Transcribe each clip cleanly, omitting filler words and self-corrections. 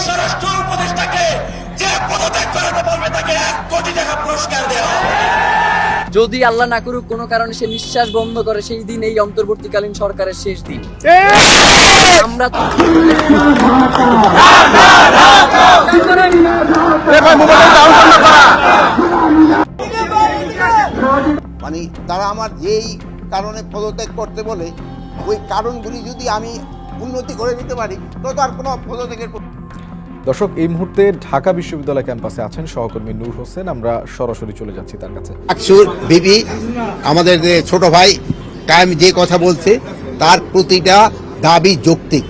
স্বরাষ্ট্র উপদেষ্টাকে যে পদত্যাগ করাতে বলবে তাকে 1 কোটি টাকা পুরস্কার দেওয়া হবে। যদি আল্লাহ না করুক কোনো কারণে সে নিঃশ্বাস বন্ধ করে, সেই দিন এই অন্তর্বর্তীকালীন সরকারের শেষ দিন। আমরা মানে তারা আমার যেই কারণে পদত্যাগ করতে বলে ওই কারণগুলি যদি আমি উন্নতি করে দিতে পারি তো আর কোনো পদত্যাগের। দর্শক, এই মুহূর্তে ঢাকা বিশ্ববিদ্যালয় ক্যাম্পাসে আছেন সহকর্মী নূর হোসেন। আমরা সরাসরি চলে যাচ্ছি তার কাছে। আকসুর বিবি আমাদের যে ছোট ভাই কায়েম যে কথা বলছে তার প্রতিটা দাবি যৌক্তিক।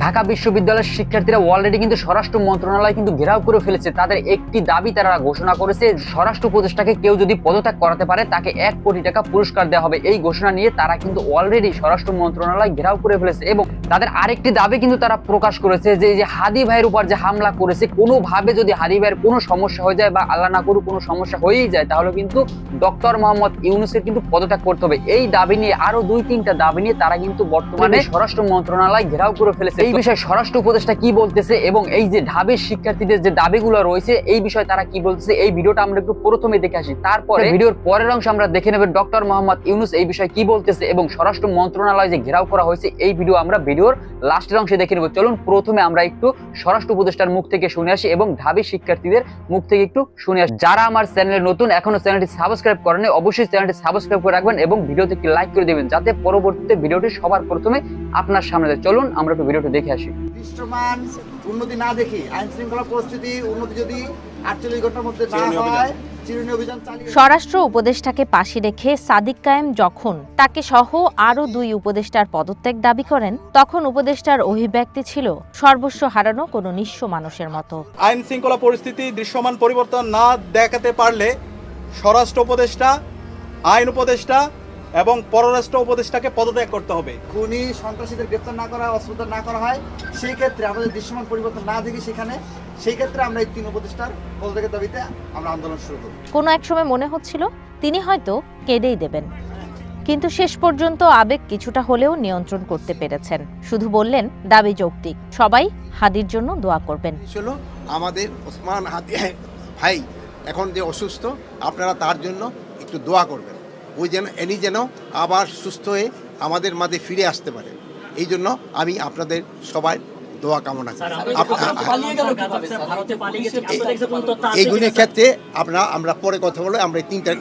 ঢাকা বিশ্ববিদ্যালয়ের শিক্ষার্থীরা অলরেডি কিন্তু স্বরাষ্ট্র মন্ত্রণালয় কিন্তু ঘেরাও করে ফেলেছে। তাদের একটি দাবি তারা ঘোষণা করেছে, স্বরাষ্ট্র উপদেষ্টাকে কেউ যদি পদত্যাগ করাতে পারে তাকে 1 কোটি টাকা পুরস্কার দেওয়া হবে। এই ঘোষণা নিয়ে তারা কিন্তু অলরেডি স্বরাষ্ট্র মন্ত্রণালয় ঘেরাও করে ফেলেছে এবং তাদের আরেকটি দাবি কিন্তু তারা প্রকাশ করেছে যে এই যে হাদি ভাইয়ের উপর যে হামলা করেছে, কোনোভাবে যদি হাদি ভাইয়ের কোনো সমস্যা হয়ে যায় বা আল্লাহ না করুক কোনো সমস্যা হয়েই যায় তাহলে কিন্তু ডক্টর মোহাম্মদ ইউনূসের কিন্তু পদত্যাগ করতে হবে। এই দাবি নিয়ে আরো 2-3টা দাবি নিয়ে তারা কিন্তু বর্তমানে স্বরাষ্ট্র মন্ত্রণালয় ঘেরাও করে ফেলেছে। এই বিষয়ে স্বরাষ্ট্র উপদেষ্টা কি বলতেছে এবং এই যে ঢাবির শিক্ষার্থীদের যে দাবিগুলো রয়েছে এই বিষয়ে তারা কি বলতেছে, এই ভিডিওটা আমরা একটু প্রথমে দেখে আসি। তারপরে ভিডিওর পরের অংশ আমরা দেখে নেব ডক্টর মোহাম্মদ ইউনূস এই বিষয়ে কি বলতেছে এবং স্বরাষ্ট্র মন্ত্রণালয় যে ঘেরাও করা হয়েছে এই ভিডিও আমরা ভিডিওর লাস্টের অংশে দেখে নেব। চলুন প্রথমে আমরা একটু স্বরাষ্ট্র উপদেষ্টার মুখ থেকে শুনে আসি এবং ঢাবির শিক্ষার্থীদের মুখ থেকে একটু শুনে আসি। যারা আমার চ্যানেলে নতুন এখনো চ্যানেলটি সাবস্ক্রাইব করেন অবশ্যই চ্যানেলটি সাবস্ক্রাইব করে রাখবেন এবং ভিডিওতে একটি লাইক করে দেবেন যাতে পরবর্তীতে ভিডিওটি সবার প্রথমে আপনার সামনে যায়। চলুন আমরা একটু ভিডিওটি দেখে আসি। দৃশ্যমান উন্নতি না দেখি, আইন শৃঙ্খলা পরিস্থিতি উন্নতি যদি 48 ঘন্টার মধ্যে না হয়, চিরুনি অভিযান চালিয়ে স্বরাষ্ট্র উপদেষ্টাকে পাশে রেখে সাদিক কায়েম যখন তাকে সহ আরো 2 উপদেষ্টার পদত্যাগ দাবি করেন তখন উপদেষ্টার অভিব্যক্তি ছিল সর্বস্ব হারানো কোনো নিঃস্ব মানুষের মতো। আইন শৃঙ্খলা পরিস্থিতি দৃশ্যমান পরিবর্তন না দেখাতে পারলে স্বরাষ্ট্র উপদেষ্টা, আইন উপদেষ্টা এবং পররাষ্ট্র উপদেষ্টাকে পদত্যাগ করতে হবে। খুনি সন্ত্রাসীদের গ্রেপ্তার না করা, অস্ত্রোদ্ধার না করা হয়, সেই ক্ষেত্রে আমাদের দৃশ্যমান পরিবর্তন না দেখি সেই ক্ষেত্রে আমরা এই 3 উপদেষ্টার পদত্যাগের দাবিতে আমরা আন্দোলন শুরু করব। কোনো এক সময় মনে হচ্ছিল তিনি হয়তো কেঁদেই দেবেন, কিন্তু শেষ পর্যন্ত আবেগ কিছুটা হলেও নিয়ন্ত্রণ করতে পেরেছেন। শুধু বললেন দাবি যৌক্তিক, সবাই হাদির জন্য দোয়া করবেন। চলো আমাদের ওসমান হাদি ভাই এখন যে অসুস্থ, আপনারা তার জন্য একটু দোয়া করবেন, ওই যেন যেন আবার সুস্থ হয়ে আমাদের মাঝে ফিরে আসতে পারে। এই জন্য আমি আপনাদের সবাই দোয়া কামনা করি। এইগুলির ক্ষেত্রে আমরা পরে কথা বলে আমরা 3টা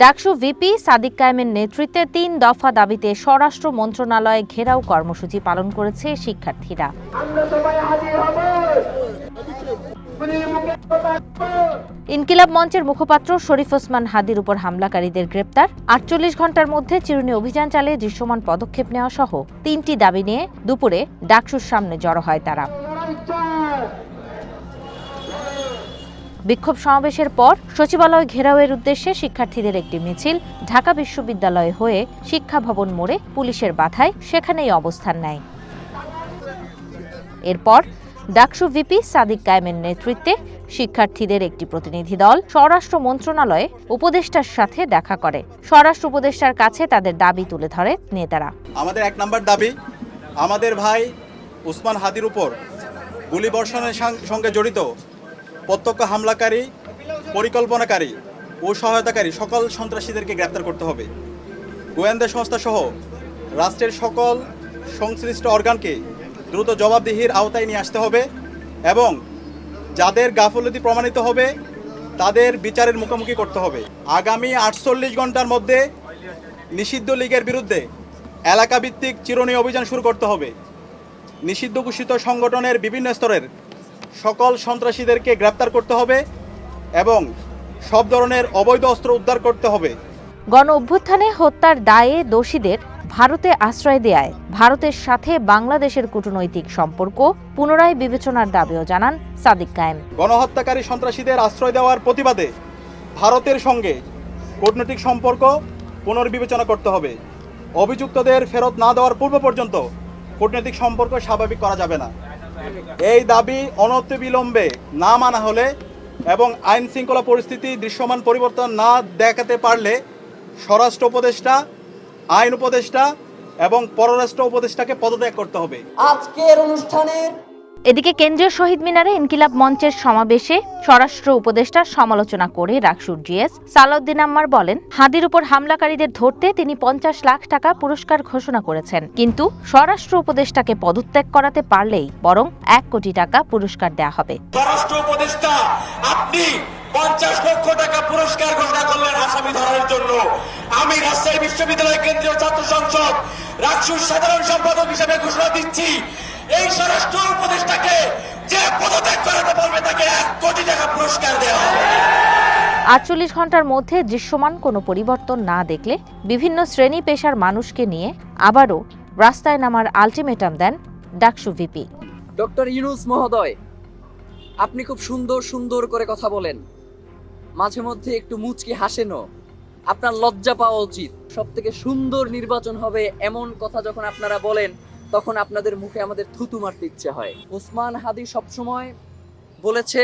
ডাকসু ভিপি সাদিক কায়েমের নেতৃত্বে 3 দফা দাবিতে স্বরাষ্ট্র মন্ত্রণালয়ে ঘেরাও কর্মসূচি পালন করেছে শিক্ষার্থীরা। ইনকিলাব মঞ্চের মুখপাত্র শরীফ ওসমান হাদির উপর হামলাকারীদের গ্রেপ্তার, 48 ঘন্টার মধ্যে চিরুনি অভিযান চালিয়ে দৃশ্যমান পদক্ষেপ নেওয়া সহ 3টি দাবি নিয়ে দুপুরে ডাকসুর সামনে জড়ো হয় তারা। বিক্ষোভ সমাবেশের পর সচিবালয় ঘেরাওয়ের উদ্দেশ্যে শিক্ষার্থীদের একটি মিছিল ঢাকা বিশ্ববিদ্যালয় হয়ে শিক্ষা ভবন মোড়ে পুলিশের বাধায় সেখানেই অবস্থান নেয়। এরপর ডাকসু ভিপি সাদিক কায়েমের নেতৃত্বে শিক্ষার্থীদের একটি প্রতিনিধি দল স্বরাষ্ট্র মন্ত্রণালয়ে উপদেষ্টার সাথে দেখা করে। স্বরাষ্ট্র উপদেষ্টার কাছে তাদের দাবি তুলে ধরে নেতারা। আমাদের 1 নম্বর দাবি, আমাদের ভাই ওসমান হাদির উপর গুলিবর্ষণের সঙ্গে জড়িত প্রত্যক্ষ হামলাকারী, পরিকল্পনাকারী ও সহায়তাকারী সকল সন্ত্রাসীদেরকে গ্রেপ্তার করতে হবে। গোয়েন্দা সংস্থা সহ রাষ্ট্রের সকল সংশ্লিষ্ট অর্গানকে দ্রুত জবাবদিহির আওতায় নিয়ে আসতে হবে এবং যাদের গাফলতি প্রমাণিত হবে তাদের বিচারের মুখোমুখি করতে হবে। আগামী 48 ঘন্টার মধ্যে নিষিদ্ধ লীগের বিরুদ্ধে এলাকাভিত্তিক চিরুনি অভিযান শুরু করতে হবে। নিষিদ্ধ ঘোষিত সংগঠনের বিভিন্ন স্তরের সকল সন্ত্রাসীদেরকে গ্রেপ্তার করতে হবে এবং সব ধরনের অবৈধ অস্ত্র উদ্ধার করতে হবে। গণ অভ্যুত্থানে হত্যার দায়ে দোষীদের ভারতে আশ্রয় দেয়ায় ভারতের সাথে বাংলাদেশের কূটনৈতিক সম্পর্ক পুনরায় বিবেচনার দাবিও জানান সাদিক কায়েম। গণহত্যাকারী সন্ত্রাসীদের আশ্রয় দেওয়ার প্রতিবাদে ভারতের সঙ্গে কূটনৈতিক সম্পর্ক পুনর্বিবেচনা করতে হবে। অভিযুক্তদের ফেরত না দেওয়ার পূর্ব পর্যন্ত কূটনৈতিক সম্পর্ক স্বাভাবিক করা যাবে না। এই দাবি অনতিবিলম্বে না মানা হলে এবং আইন শৃঙ্খলা পরিস্থিতি দৃশ্যমান পরিবর্তন না দেখাতে পারলে স্বরাষ্ট্র উপদেষ্টা, আইন উপদেষ্টা এবং পররাষ্ট্র উপদেষ্টাকে পদত্যাগ করতে হবে। আজকের অনুষ্ঠানের এদিকে কেন্দ্রীয় শহীদ মিনারে ইনকিলাব মঞ্চের সমাবেশে স্বরাষ্ট্র উপদেষ্টার সমালোচনা করে রাকসুর জিএস সালাউদ্দিন আম্মার বলেন, হাদির উপর হামলাকারীদের ধরতে তিনি 50 লাখ টাকা পুরস্কার ঘোষণা করেছেন, কিন্তু স্বরাষ্ট্র উপদেষ্টাকে পদত্যাগ করাতে পারলেই বরং 1 কোটি টাকা পুরস্কার দেয়া হবে। স্বরাষ্ট্র উপদেষ্টা, আপনি 50 লক্ষ টাকা পুরস্কার ঘোষণা করলেন আসামি ধরার জন্য। আমি রাজশাহী বিশ্ববিদ্যালয় কেন্দ্রীয় ছাত্র সংসদ রাকসুর সাধারণ সম্পাদক হিসেবে ঘোষণা দিচ্ছি, এই স্বরাষ্ট্র উপদেষ্টাকে যে পদত্যাগ করাতে পারবে তাকে 1 কোটি টাকা পুরস্কার দেওয়া হবে। 48 ঘন্টার মধ্যে দৃশ্যমান কোনো পরিবর্তন না দেখলে বিভিন্ন শ্রেণী পেশার মানুষকে নিয়ে আবারও রাস্তায় নামার আলটিমেটাম দেন ডাকসু ভিপি। ডক্টর ইউনূস মহোদয়, আপনি খুব সুন্দর সুন্দর করে কথা বলেন, মাঝে মধ্যে একটু মুচকি হাসেনও, আপনার লজ্জা পাওয়া উচিত। সবথেকে সুন্দর নির্বাচন হবে এমন কথা যখন আপনারা বলেন, তখন আপনাদের মুখে আমাদের থুতু মারতে ইচ্ছে হয়। ওসমান হাদি সবসময় বলেছে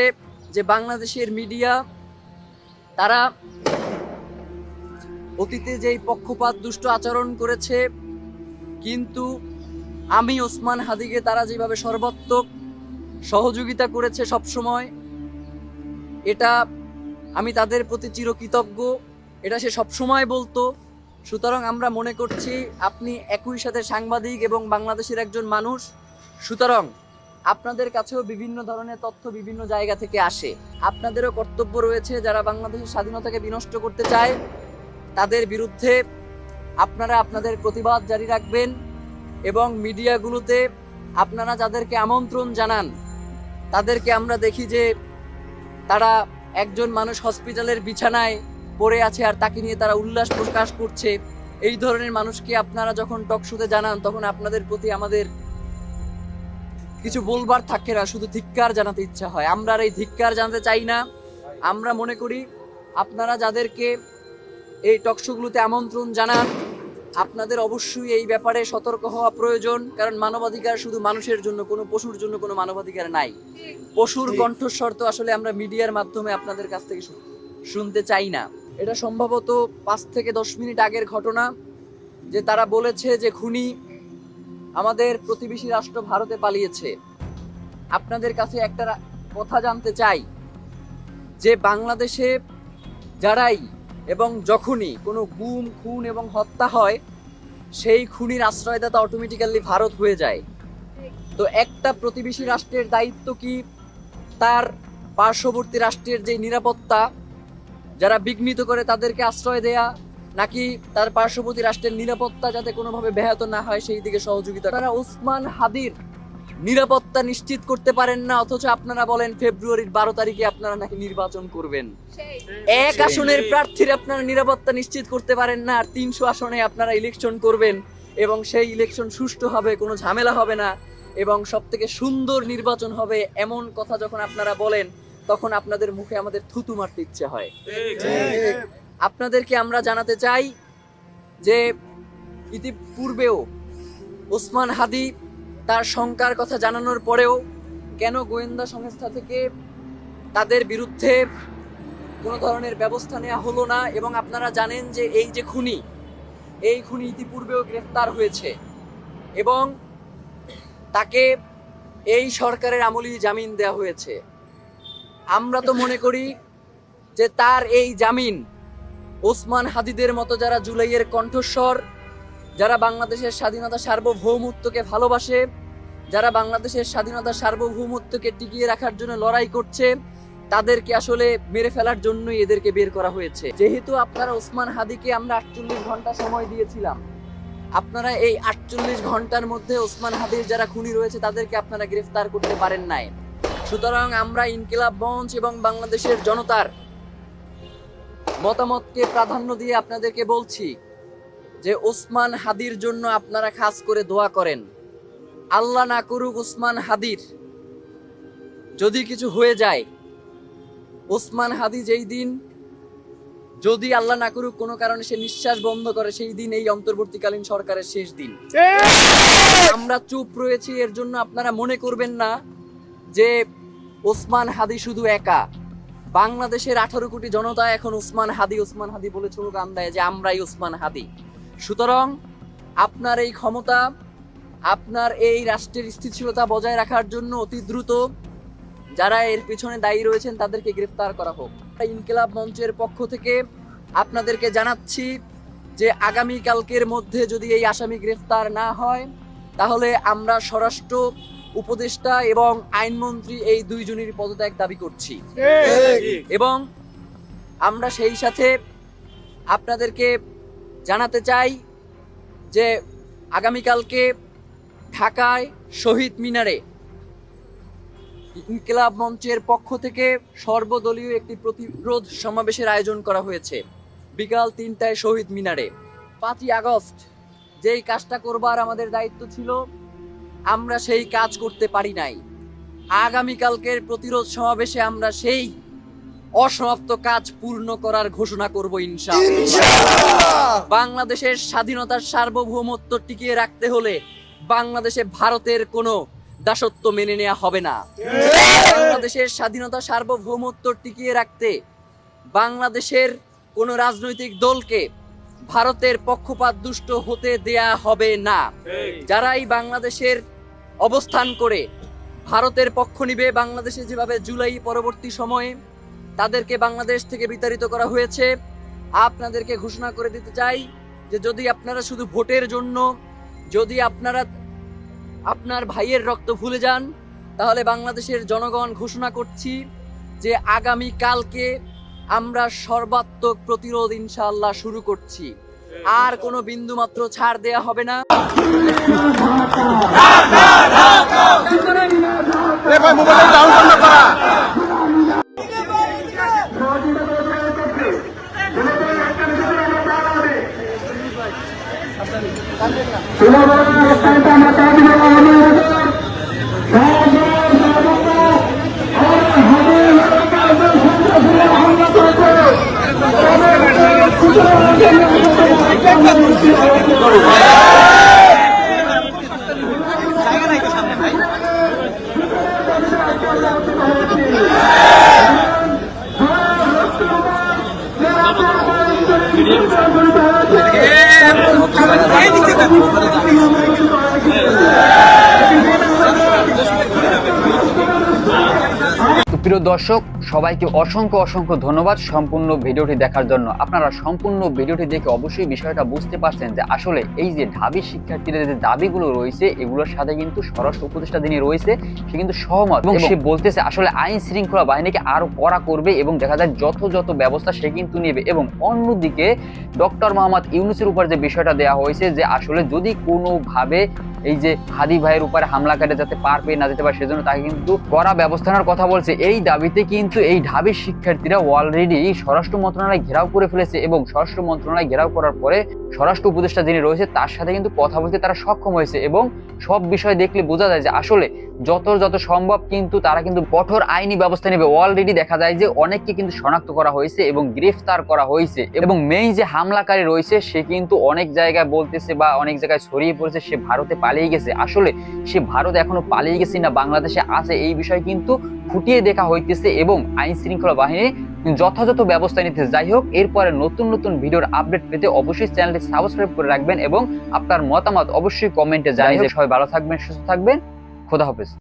যে বাংলাদেশের মিডিয়া তারা অতীতে যেই পক্ষপাত দুষ্ট আচরণ করেছে, কিন্তু আমি ওসমান হাদিকে তারা যেভাবে সর্বাত্মক সহযোগিতা করেছে সবসময়, এটা আমি তাদের প্রতি চিরকৃতজ্ঞ, এটা সে সবসময় বলতো। সুতরাং আমরা মনে করছি আপনি একই সাথে সাংবাদিক এবং বাংলাদেশের একজন মানুষ, সুতরাং আপনাদের কাছেও বিভিন্ন ধরনের তথ্য বিভিন্ন জায়গা থেকে আসে। আপনাদেরও কর্তব্য রয়েছে, যারা বাংলাদেশের স্বাধীনতাকে বিনষ্ট করতে চায় তাদের বিরুদ্ধে আপনারা আপনাদের প্রতিবাদ জারি রাখবেন এবং মিডিয়াগুলোতে আপনারা যাদেরকে আমন্ত্রণ জানান তাদেরকে আমরা দেখি যে তারা একজন মানুষ হসপিটালের বিছানায় পড়ে আছে আর তাকে নিয়ে তারা উল্লাস প্রকাশ করছে। এই ধরনের মানুষকে আপনারা যখন টকশোতে জানান তখন আপনাদের প্রতি আমাদের কিছু বলবার থাকে না, শুধু ধিক্কার জানাতে ইচ্ছা হয়। আমরা আর এই ধিক্কার জানাতে চাই না। আমরা মনে করি আপনারা যাদেরকে এই টকশোগুলোতে আমন্ত্রণ জানান আপনাদের অবশ্যই এই ব্যাপারে সতর্ক হওয়া প্রয়োজন, কারণ মানবাধিকার শুধু মানুষের জন্য, কোনো পশুর জন্য কোনো মানবাধিকার নাই। পশুর কণ্ঠস্বর তো আসলে আমরা মিডিয়ার মাধ্যমে আপনাদের কাছ থেকে শুনতে চাই না। এটা সম্ভবত 5 থেকে 10 মিনিট আগের ঘটনা, যে তারা বলেছে যে খুনি আমাদের প্রতিবেশী রাষ্ট্র ভারতে পালিয়েছে। আপনাদের কাছে একটা কথা জানতে চাই যে বাংলাদেশে যারাই এবং যখনই কোনো গুম, খুন এবং হত্যা হয়, সেই খুনির আশ্রয়দাতা অটোমেটিক্যালি ভারত হয়ে যায়। তো একটা প্রতিবেশী রাষ্ট্রের দায়িত্ব কি তার পার্শ্ববর্তী রাষ্ট্রের যে নিরাপত্তা যারা বিঘ্নিত করে তাদেরকে আশ্রয় দেয়া, নাকি তার পার্শ্ববর্তী রাষ্ট্রের নিরাপত্তা যাতে কোনোভাবে ব্যাহত না হয় সেই দিকে সহযোগিতা? তারা ওসমান হাদির নিরাপত্তা নিশ্চিত করতে পারেন না, অথচ আপনারা বলেন ফেব্রুয়ারির 12 তারিখে আপনারা নাকি নির্বাচন করবেন। 1 আসনের প্রার্থীর আপনারা নিরাপত্তা নিশ্চিত করতে পারেন না, আর 300 আসনে আপনারা ইলেকশন করবেন এবং সেই ইলেকশন সুষ্ঠু হবে, কোনো ঝামেলা হবে না এবং সবথেকে সুন্দর নির্বাচন হবে, এমন কথা যখন আপনারা বলেন তখন আপনাদের মুখে আমাদের থুতু মারতে ইচ্ছে হয়। আপনাদেরকে আমরা জানাতে চাই যে ইতিপূর্বেও ওসমান হাদি তার শঙ্কার কথা জানানোর পরেও কেন গোয়েন্দা সংস্থা থেকে তাদের বিরুদ্ধে কোনো ধরনের ব্যবস্থা নেওয়া হলো না। এবং আপনারা জানেন যে এই যে খুনি, এই খুনি ইতিপূর্বেও গ্রেফতার হয়েছে এবং তাকে এই সরকারের আমলেই জামিন দেওয়া হয়েছে। আমরা তো মনে করি যে তার এই জামিন ওসমান হাদিদের মতো যারা জুলাইয়ের কণ্ঠস্বর, যারা বাংলাদেশের স্বাধীনতা সার্বভৌমত্বকে ভালোবাসে, যারা বাংলাদেশের স্বাধীনতা সার্বভৌমত্বকে টিকিয়ে রাখার জন্য লড়াই করছে, তাদেরকে আসলে মেরে ফেলার জন্যই এদেরকে বের করা হয়েছে। যেহেতু আপনারা ওসমান হাদিকে আমরা 48 ঘন্টা সময় দিয়েছিলাম, আপনারা এই 48 ঘন্টার মধ্যে ওসমান হাদির যারা খুনি রয়েছে তাদেরকে আপনারা গ্রেফতার করতে পারেন নাই। সুতরাং আমরা ইনকিলাব মঞ্চ এবং বাংলাদেশের জনতার মতামতকে প্রাধান্য দিয়ে আপনাদেরকে বলছি যে ওসমান হাদির জন্য আপনারা খাস করে দোয়া করেন। আল্লাহ না করুক ওসমান হাদির যদি কিছু হয়ে যায়, ওসমান হাদি যেই দিন, যদি আল্লাহ না করুক কোনো কারণে সে নিঃশ্বাস বন্ধ করে, সেই দিন এই অন্তর্বর্তীকালীন সরকারের শেষ দিন। আমরা চুপ রয়েছি এর জন্য আপনারা মনে করবেন না যে ওসমান হাদি শুধু একা। বাংলাদেশের 18 কোটি জনতা এখন ওসমান হাদি বলে স্লোগান দেয় যে আমরাই ওসমান হাদি। সুতরাং আপনার এই ক্ষমতা, আপনার এই রাষ্ট্রের স্থিতিশীলতা বজায় রাখার জন্য অতি দ্রুত যারা এর পিছনে দায়ী রয়েছেন তাদেরকে গ্রেফতার করা হোক। ইনকিলাব মঞ্চের পক্ষ থেকে আপনাদেরকে জানাচ্ছি যে আগামী কালকের মধ্যে যদি এই আসামি গ্রেফতার না হয় তাহলে আমরা স্বরাষ্ট্র উপদেষ্টা এবং আইনমন্ত্রী এই দুইজনের পদত্যাগ দাবি করছি। এবং আমরা সেই সাথে আপনাদেরকে জানাতে চাই যে আগামীকালকে ঢাকায় শহীদ মিনারে ইনকিলাব মঞ্চের পক্ষ থেকে সর্বদলীয় একটি প্রতিরোধ সমাবেশের আয়োজন করা হয়েছে বিকাল 3টায় শহীদ মিনারে। 5ই আগস্ট যেই কাজটা করবার আমাদের দায়িত্ব ছিল আমরা সেই কাজ করতে পারি নাই। আগামীকালকের প্রতিরোধ সমাবেশে আমরা সেই অসমাপ্ত কাজ পূর্ণ করার ঘোষণা করব ইনশাআল্লাহ। বাংলাদেশের স্বাধীনতার সার্বভৌমত্ব টিকিয়ে রাখতে হলে বাংলাদেশে ভারতের কোনো দাসত্ব মেনে নেওয়া হবে না। বাংলাদেশের স্বাধীনতা সার্বভৌমত্ব টিকিয়ে রাখতে বাংলাদেশের কোনো রাজনৈতিক দলকে ভারতের পক্ষপাত দুষ্ট হতে দেয়া হবে না। যারাই বাংলাদেশের অবস্থান করে ভারতের পক্ষ নিবে, বাংলাদেশে যেভাবে জুলাই পরবর্তী সময়ে তাদেরকে বাংলাদেশ থেকে বিতাড়িত করা হয়েছে, আপনাদেরকে ঘোষণা করে দিতে চাই যে যদি আপনারা শুধু ভোটের জন্য যদি আপনারা আপনার ভাইয়ের রক্ত ভুলে যান তাহলে বাংলাদেশের জনগণ ঘোষণা করছি যে আগামী কালকে আমরা সর্বাত্মক প্রতিরোধ ইনশাআল্লাহ শুরু করছি। আর কোনো বিন্দু মাত্র ছাড় দেয়া হবে না। প্রিয় দর্শক, সবাইকে অসংখ্য অসংখ্য ধন্যবাদ সম্পূর্ণ ভিডিওটি দেখার জন্য। আপনারা সম্পূর্ণ ভিডিওটি দেখে অবশ্যই বিষয়টা বুঝতে পারছেন যে আসলে এই যে ঢাবি শিক্ষার্থীদের যে দাবিগুলো রয়েছে এগুলোর সাথে কিন্তু স্বরাষ্ট্র উপদেষ্টা যিনি রয়েছে সে কিন্তু সহমত এবং সে বলতেছে আসলে আইন শৃঙ্খলা বাহিনীকে আরো কড়া করবে এবং দেখা যায় যত ব্যবস্থা সে কিন্তু নেবে। এবং অন্যদিকে ডক্টর মোহাম্মদ ইউনূসের উপর যে বিষয়টা দেওয়া হয়েছে যে আসলে যদি কোনোভাবে এই যে হাদি ভাইয়ের উপরে হামলাকারী যাতে পার পেয়ে না যেতে পারে সেজন্য তাকে কিন্তু কড়া ব্যবস্থা নেওয়ার কথা বলছে। এই দাবিতে কিন্তু এই ঢাবি শিক্ষার্থীরা অলরেডি স্বরাষ্ট্র মন্ত্রণালয় ঘেরাও করে ফেলেছে এবং স্বরাষ্ট্র মন্ত্রণালয় ঘেরাও করার পরে স্বরাষ্ট্র উপদেষ্টা যিনি রয়েছে তার সাথে কিন্তু কথা বলতে তারা সক্ষম হয়েছে এবং সব বিষয় দেখলে বোঝা যায় যে আসলে যত সম্ভব কিন্তু তারা কিন্তু কঠোর আইনি ব্যবস্থা নেবে। অলরেডি দেখা যায় যে অনেককে কিন্তু শনাক্ত করা হয়েছে এবং গ্রেফতার করা হয়েছে এবং মেইন যে হামলাকারী রয়েছে সে কিন্তু অনেক জায়গায় বলতেছে বা অনেক জায়গায় ছড়িয়ে পড়েছে সে ভারতে পালিয়ে গেছে। আসলে সে ভারত এখনো পালিয়ে গেছে না বাংলাদেশে আছে এই বিষয় কিন্তু ফুটিয়ে দেখা হইতেছে এবং আইন শৃঙ্খলা বাহিনী যথাযথ ব্যবস্থা নিতে। যাই হোক, এরপরে নতুন ভিডিওর আপডেট পেতে অবশ্যই চ্যানেলটি সাবস্ক্রাইব করে রাখবেন এবং আপনার মতামত অবশ্যই কমেন্টে জানিয়ে। সবাই ভালো থাকবেন, সুস্থ থাকবেন, খোদা হাফেজ।